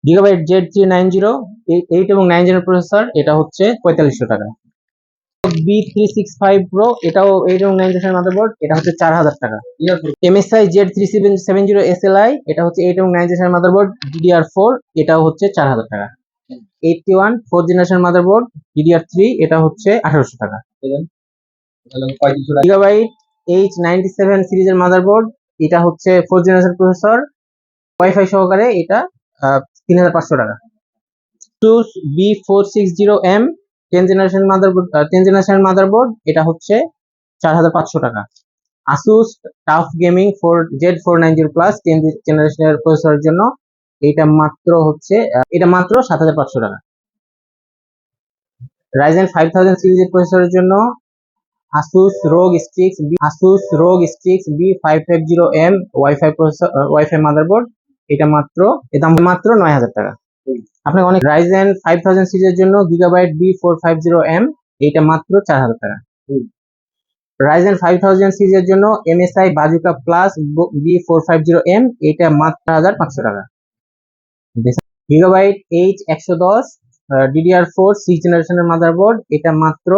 Gigabyte Z390 8 এবং 9 জেনের processor, এটা হচ্ছে 4500 টাকা। B365 Pro, এটাও 8 এবং 9 জেনের মাদারবোর্ড, এটা হচ্ছে 4000 টাকা। MSI Z370 SLI, এটা হচ্ছে 8 এবং 9 জেনের মাদারবোর্ড, DDR4, এটাও হচ্ছে 4000 টাকা। 81 4th জেনারেশন মাদারবোর্ড, DDR3, এটা হচ্ছে 1800 টাকা। গিগাবাইট H97 সিরিজের মাদারবোর্ড, এটা হচ্ছে 4th জেনারেশন প্রসেসর, ওয়াইফাই সহকারে, এটা 3500 টাকা। ASUS B460M 10th generation motherboard, এটা হচ্ছে 4500 টাকা। Asus tough gaming Z490 plus 10th জেনারেশনের প্রসেসরের জন্য এটা মাত্র 7500 টাকা। Ryzen 5000 সিরিজের প্রসেসরের জন্য Asus ROG Strix B550M wifi motherboard, এটা মাত্র 9000 টাকা। আপনার অনেক Ryzen 5000 সিরিজের জন্য গিগাবাইট B450M, এটা মাত্র 4000 টাকা। Ryzen 5000 সিরিজের জন্য MSI Bazooka Plus B450M, এটা মাত্র 1500 টাকা। গিগাবাইট H110 DDR4 6th জেনারেশনের মাদারবোর্ড, এটা মাত্র